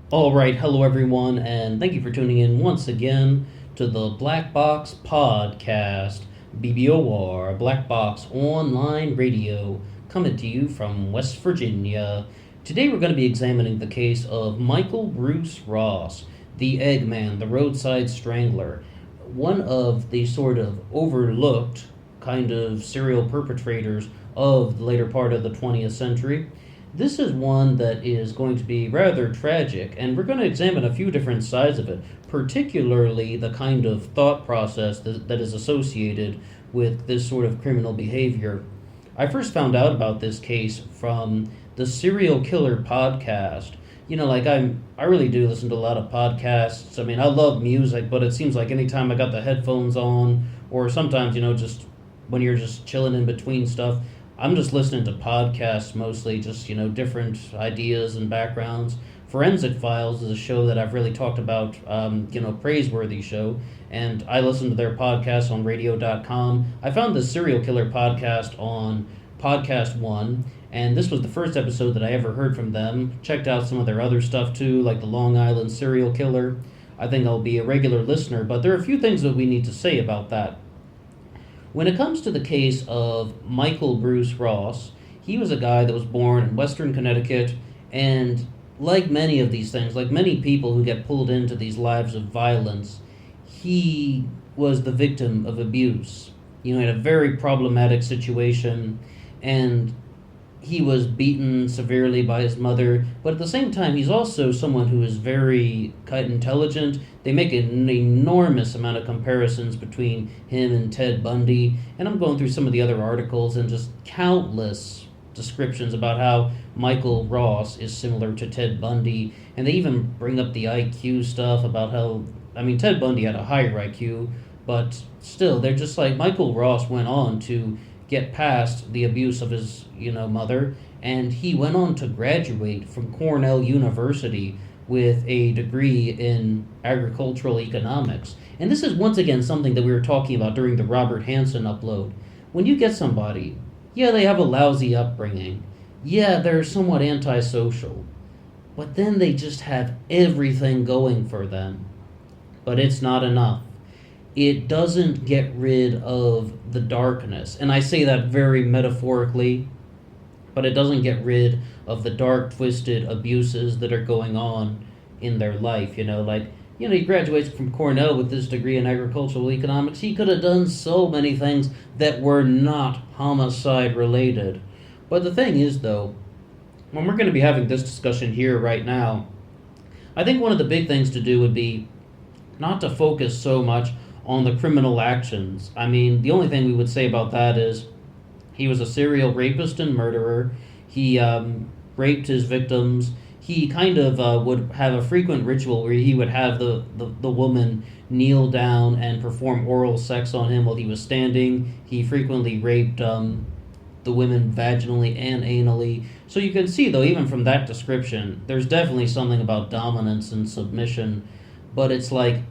All right, hello everyone, and thank you for tuning in once again to the Black Box Podcast, BBOR, Black Box Online Radio, coming to you from West Virginia. Today we're going to be examining the case of Michael Bruce Ross, the Eggman, the Roadside Strangler, one of the sort of overlooked kind of serial perpetrators of the later part of the 20th century. This is one that is going to be rather tragic, and we're going to examine a few different sides of it, particularly the kind of thought process that is associated with this sort of criminal behavior. I first found out about this case from the Serial Killer podcast. I really do listen to a lot of podcasts. I mean, I love music, but it seems like anytime I got the headphones on, or sometimes, just when you're just chilling in between stuff, I'm just listening to podcasts mostly, just, different ideas and backgrounds. Forensic Files is a show that I've really talked about, praiseworthy show, and I listen to their podcast on radio.com. I found the Serial Killer podcast on Podcast One, and this was the first episode that I ever heard from them. Checked out some of their other stuff too, like the Long Island Serial Killer. I think I'll be a regular listener, but there are a few things that we need to say about that. When it comes to the case of Michael Bruce Ross, he was a guy that was born in Western Connecticut, and like many of these things, like many people who get pulled into these lives of violence, he was the victim of abuse. He had a very problematic situation, and he was beaten severely by his mother, but at the same time, he's also someone who is very intelligent. They make an enormous amount of comparisons between him and Ted Bundy, and I'm going through some of the other articles and just countless descriptions about how Michael Ross is similar to Ted Bundy, and they even bring up the IQ stuff about how, Ted Bundy had a higher IQ, but still, they're just like, Michael Ross went on to get past the abuse of his, mother, and he went on to graduate from Cornell University with a degree in agricultural economics. And this is once again something that we were talking about during the Robert Hansen upload. When you get somebody, yeah, they have a lousy upbringing, yeah, they're somewhat antisocial, but then they just have everything going for them. But it's not enough. It doesn't get rid of the darkness. And I say that very metaphorically, but it doesn't get rid of the dark, twisted abuses that are going on in their life. He graduates from Cornell with this degree in agricultural economics. He could have done so many things that were not homicide related. But the thing is, though, when we're going to be having this discussion here right now, I think one of the big things to do would be not to focus so much on the criminal actions. The only thing we would say about that is he was a serial rapist and murderer. He raped his victims. He kind of would have a frequent ritual where he would have the woman kneel down and perform oral sex on him while he was standing. He frequently raped the women vaginally and anally. So you can see, though, even from that description, there's definitely something about dominance and submission. But it's like,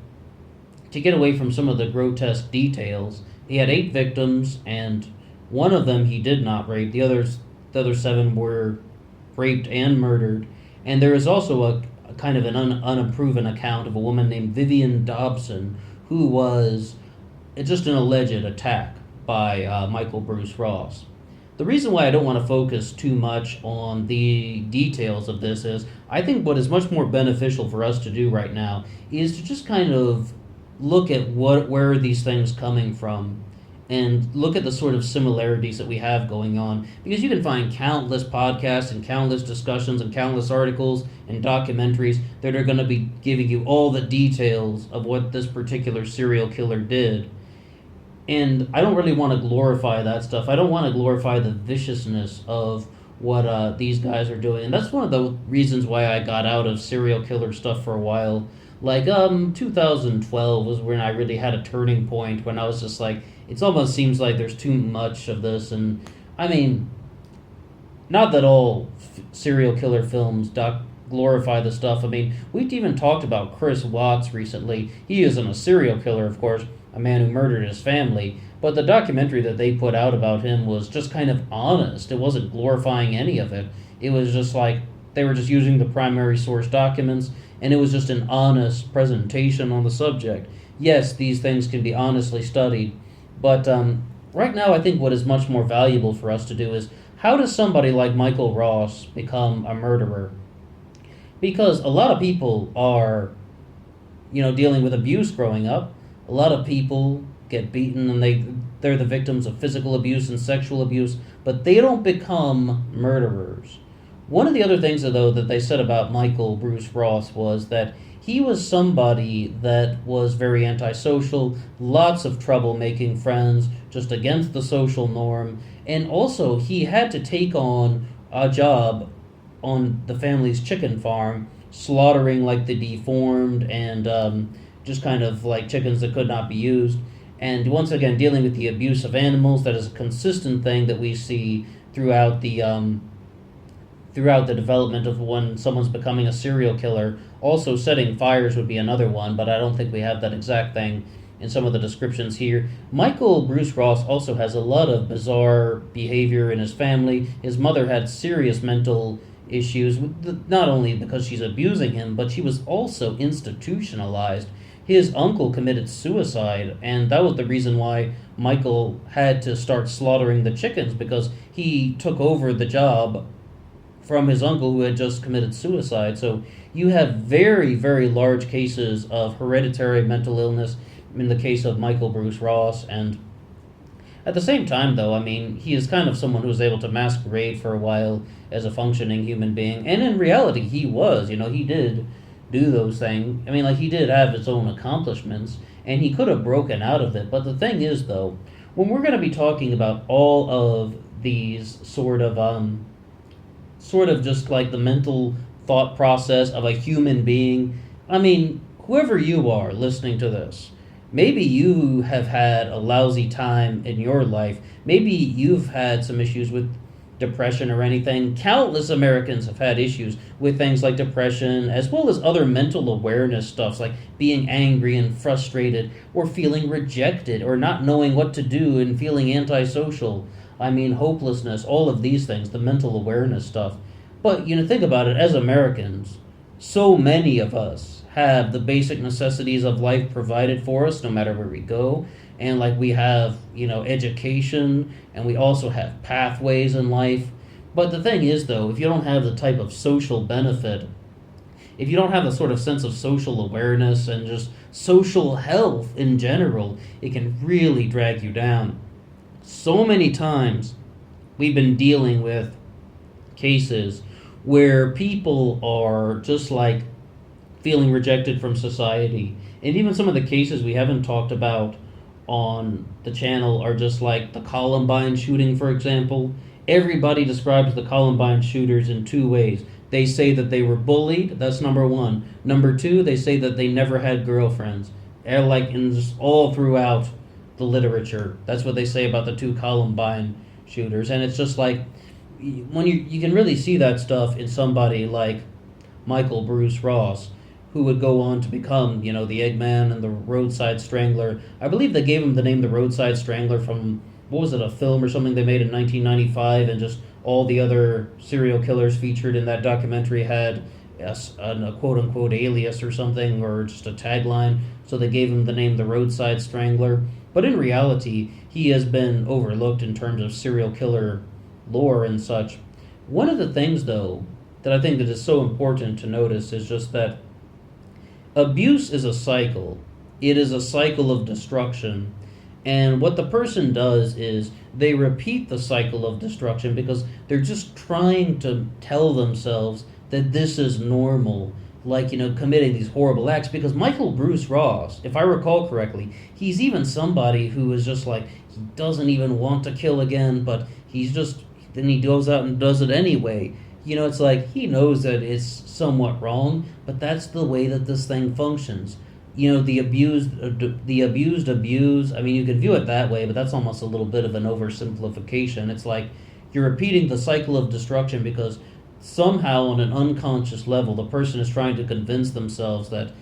to get away from some of the grotesque details, he had 8 victims, and one of them he did not rape. The other 7 were raped and murdered. And there is also a kind of an unproven account of a woman named Vivian Dobson, who was just an alleged attack by Michael Bruce Ross. The reason why I don't want to focus too much on the details of this is, I think what is much more beneficial for us to do right now is to just kind of look at where are these things coming from, and look at the sort of similarities that we have going on, because you can find countless podcasts and countless discussions and countless articles and documentaries that are going to be giving you all the details of what this particular serial killer did. And I don't really want to glorify that stuff. I don't want to glorify the viciousness of what these guys are doing. And that's one of the reasons why I got out of serial killer stuff for a while. 2012 was when I really had a turning point, when I was just like, it almost seems like there's too much of this. And not that all serial killer films glorify the stuff. We've even talked about Chris Watts recently. He isn't a serial killer, of course, a man who murdered his family, but the documentary that they put out about him was just kind of honest. It wasn't glorifying any of it. It was just like, They were just using the primary source documents, and it was just an honest presentation on the subject. Yes, these things can be honestly studied, but right now I think what is much more valuable for us to do is how does somebody like Michael Ross become a murderer? Because a lot of people are, dealing with abuse growing up. A lot of people get beaten and they're the victims of physical abuse and sexual abuse, but they don't become murderers. One of the other things, though, that they said about Michael Bruce Ross was that he was somebody that was very antisocial, lots of trouble making friends, just against the social norm, and also he had to take on a job on the family's chicken farm, slaughtering like the deformed and just kind of like chickens that could not be used. And once again, dealing with the abuse of animals, that is a consistent thing that we see throughout the development of when someone's becoming a serial killer. Also, setting fires would be another one, but I don't think we have that exact thing in some of the descriptions here. Michael Bruce Ross also has a lot of bizarre behavior in his family. His mother had serious mental issues, not only because she's abusing him, but she was also institutionalized. His uncle committed suicide, and that was the reason why Michael had to start slaughtering the chickens, because he took over the job from his uncle who had just committed suicide. So you have very, very large cases of hereditary mental illness in the case of Michael Bruce Ross. And at the same time, though, I mean, he is kind of someone who was able to masquerade for a while as a functioning human being. And in reality, he was. He did do those things. I mean, like, he did have his own accomplishments, and he could have broken out of it. But the thing is, though, when we're going to be talking about all of these sort of just like the mental thought process of a human being, I mean, whoever you are listening to this, maybe you have had a lousy time in your life. Maybe you've had some issues with depression or anything. Countless Americans have had issues with things like depression, as well as other mental awareness stuff, like being angry and frustrated, or feeling rejected, or not knowing what to do and feeling antisocial. I mean, hopelessness, all of these things, the mental awareness stuff. But, think about it, as Americans, so many of us have the basic necessities of life provided for us no matter where we go. And like we have, education, and we also have pathways in life. But the thing is, though, if you don't have the type of social benefit, if you don't have the sort of sense of social awareness and just social health in general, it can really drag you down. So many times we've been dealing with cases where people are just like feeling rejected from society. And even some of the cases we haven't talked about on the channel are just like the Columbine shooting, for example. Everybody describes the Columbine shooters in two ways. They say that they were bullied, that's number one. Number two, they say that they never had girlfriends. And like in just all throughout the literature, that's what they say about the two Columbine shooters. And it's just like, when you can really see that stuff in somebody like Michael Bruce Ross, who would go on to become, the Eggman and the Roadside Strangler. I believe they gave him the name the Roadside Strangler from, what was it, a film or something they made in 1995, and just all the other serial killers featured in that documentary had a quote-unquote alias or something, or just a tagline, so they gave him the name the Roadside Strangler. But in reality, he has been overlooked in terms of serial killer lore and such. One of the things, though, that I think that is so important to notice is just that abuse is a cycle. It is a cycle of destruction. And what the person does is they repeat the cycle of destruction because they're just trying to tell themselves that this is normal, like, committing these horrible acts. Because Michael Bruce Ross, if I recall correctly, he's even somebody who is just like, he doesn't even want to kill again, but then he goes out and does it anyway. It's like he knows that it's somewhat wrong, but that's the way that this thing functions. The abused abuse. I mean, you could view it that way, but that's almost a little bit of an oversimplification. It's like you're repeating the cycle of destruction because somehow on an unconscious level, the person is trying to convince themselves that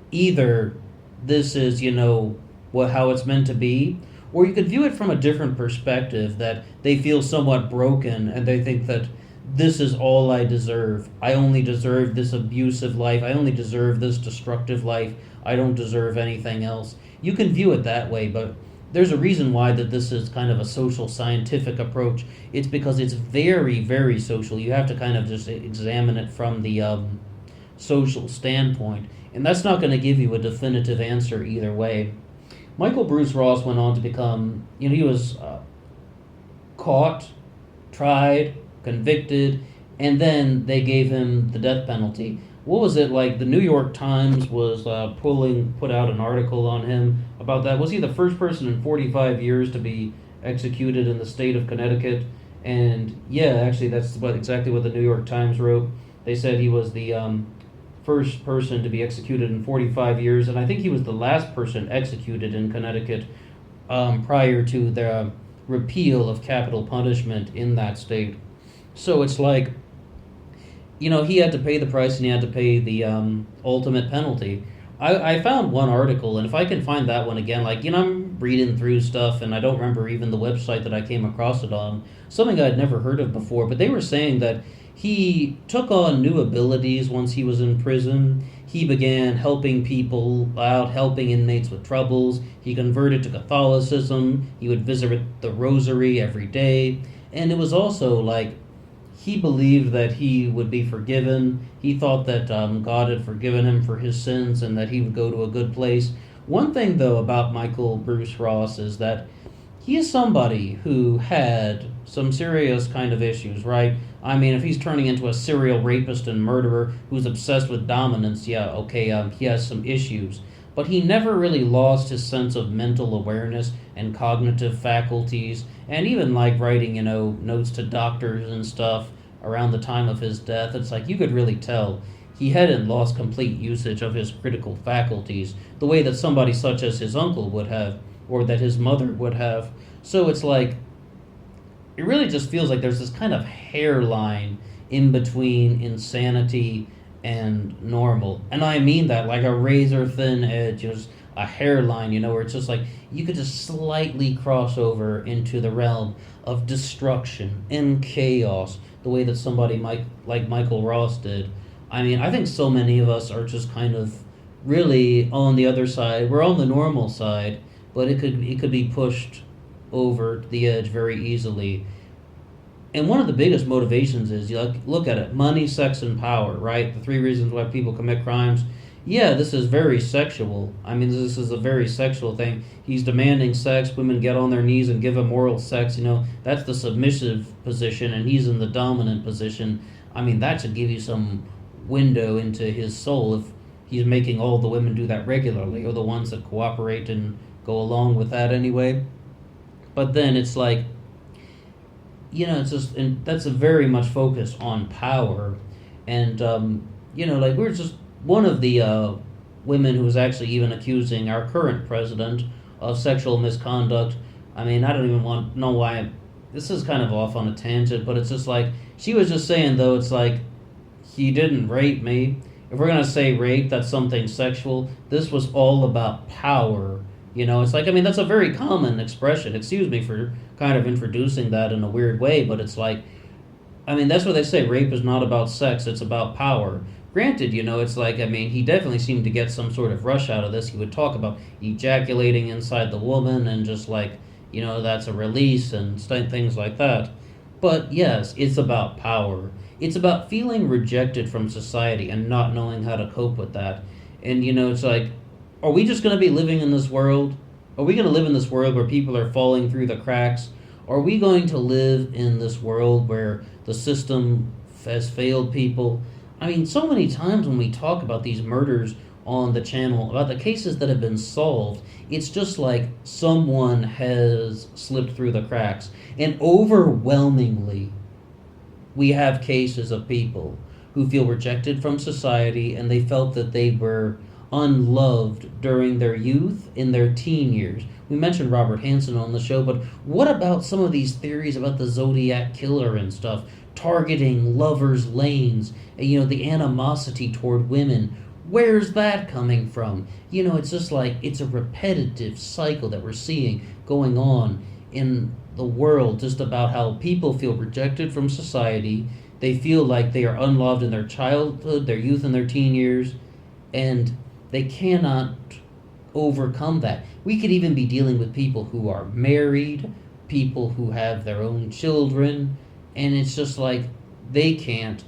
either this is, how it's meant to be, or you could view it from a different perspective, that they feel somewhat broken and they think that this is all I deserve. I only deserve this abusive life. I only deserve this destructive life. I don't deserve anything else. You can view it that way, but there's a reason why that this is kind of a social scientific approach. It's because it's very, very social. You have to kind of just examine it from the social standpoint, and that's not going to give you a definitive answer either way. Michael Bruce Ross went on to become, he was caught, tried, convicted, and then they gave him the death penalty. What was it like? The New York Times was put out an article on him about that. Was he the first person in 45 years to be executed in the state of Connecticut? And yeah, actually, that's exactly what the New York Times wrote. They said he was the first person to be executed in 45 years, and I think he was the last person executed in Connecticut prior to the repeal of capital punishment in that state. So it's like, he had to pay the price and he had to pay the ultimate penalty. I found one article, and if I can find that one again, I'm reading through stuff and I don't remember even the website that I came across it on, something I'd never heard of before, but they were saying that he took on new abilities once he was in prison. He began helping people out, helping inmates with troubles. He converted to Catholicism. He would visit the rosary every day. And it was also like he believed that he would be forgiven. He thought that God had forgiven him for his sins and that he would go to a good place. One thing, though, about Michael Bruce Ross is that he is somebody who had some serious kind of issues, right? I mean, if he's turning into a serial rapist and murderer who's obsessed with dominance, yeah, okay, he has some issues. But he never really lost his sense of mental awareness and cognitive faculties, and even like writing, notes to doctors and stuff around the time of his death. It's like you could really tell he hadn't lost complete usage of his critical faculties the way that somebody such as his uncle would have, or that his mother would have. So it's like, it really just feels like there's this kind of hairline in between insanity and normal. And I mean that like a razor thin edge, just a hairline, where it's just like you could just slightly cross over into the realm of destruction and chaos the way that somebody like Michael Ross did. I mean, I think so many of us are just kind of really on the other side. We're on the normal side, but it could be pushed over the edge very easily. And one of the biggest motivations is, look at it, money, sex, and power, right? The three reasons why people commit crimes. Yeah, this is very sexual. I mean, this is a very sexual thing. He's demanding sex. Women get on their knees and give him oral sex. That's the submissive position, and he's in the dominant position. I mean, that should give you some window into his soul if he's making all the women do that regularly, or the ones that cooperate and go along with that anyway. But then it's like, it's just, and that's a very much focus on power. And, we're just one of the women who was actually even accusing our current president of sexual misconduct. I mean, I don't even know why. This is kind of off on a tangent, but it's just like, she was just saying, though, it's like, he didn't rape me. If we're going to say rape, that's something sexual. This was all about power. It's like, I mean, that's a very common expression. Excuse me for kind of introducing that in a weird way, but it's like, I mean, that's what they say. Rape is not about sex, it's about power. Granted, it's like, I mean, he definitely seemed to get some sort of rush out of this. He would talk about ejaculating inside the woman and just like, that's a release and things like that. But yes, it's about power. It's about feeling rejected from society and not knowing how to cope with that. And, it's like, are we just going to be living in this world? Are we going to live in this world where people are falling through the cracks? Are we going to live in this world where the system has failed people? I mean, so many times when we talk about these murders on the channel, about the cases that have been solved, it's just like someone has slipped through the cracks. And overwhelmingly, we have cases of people who feel rejected from society and they felt that they were unloved during their youth, in their teen years. We mentioned Robert Hansen on the show, but what about some of these theories about the Zodiac Killer and stuff, targeting lovers' lanes, the animosity toward women? Where's that coming from? It's just like, it's a repetitive cycle that we're seeing going on in the world, just about how people feel rejected from society. They feel like they are unloved in their childhood, their youth, and their teen years, and they cannot overcome that. We could even be dealing with people who are married, people who have their own children, and it's just like they can't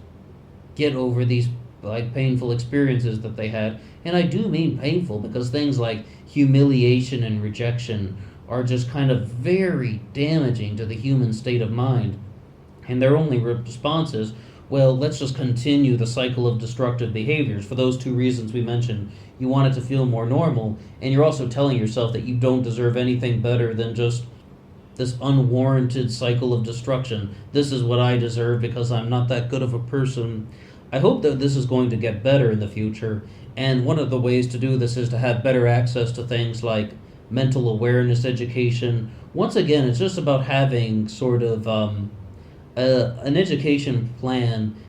get over these like painful experiences that they had. And I do mean painful because things like humiliation and rejection are just kind of very damaging to the human state of mind. And their only response is, well, let's just continue the cycle of destructive behaviors for those two reasons we mentioned. You want it to feel more normal, and you're also telling yourself that you don't deserve anything better than just this unwarranted cycle of destruction. This is what I deserve because I'm not that good of a person. I hope that this is going to get better in the future, and one of the ways to do this is to have better access to things like mental awareness education. Once again, it's just about having sort of an education plan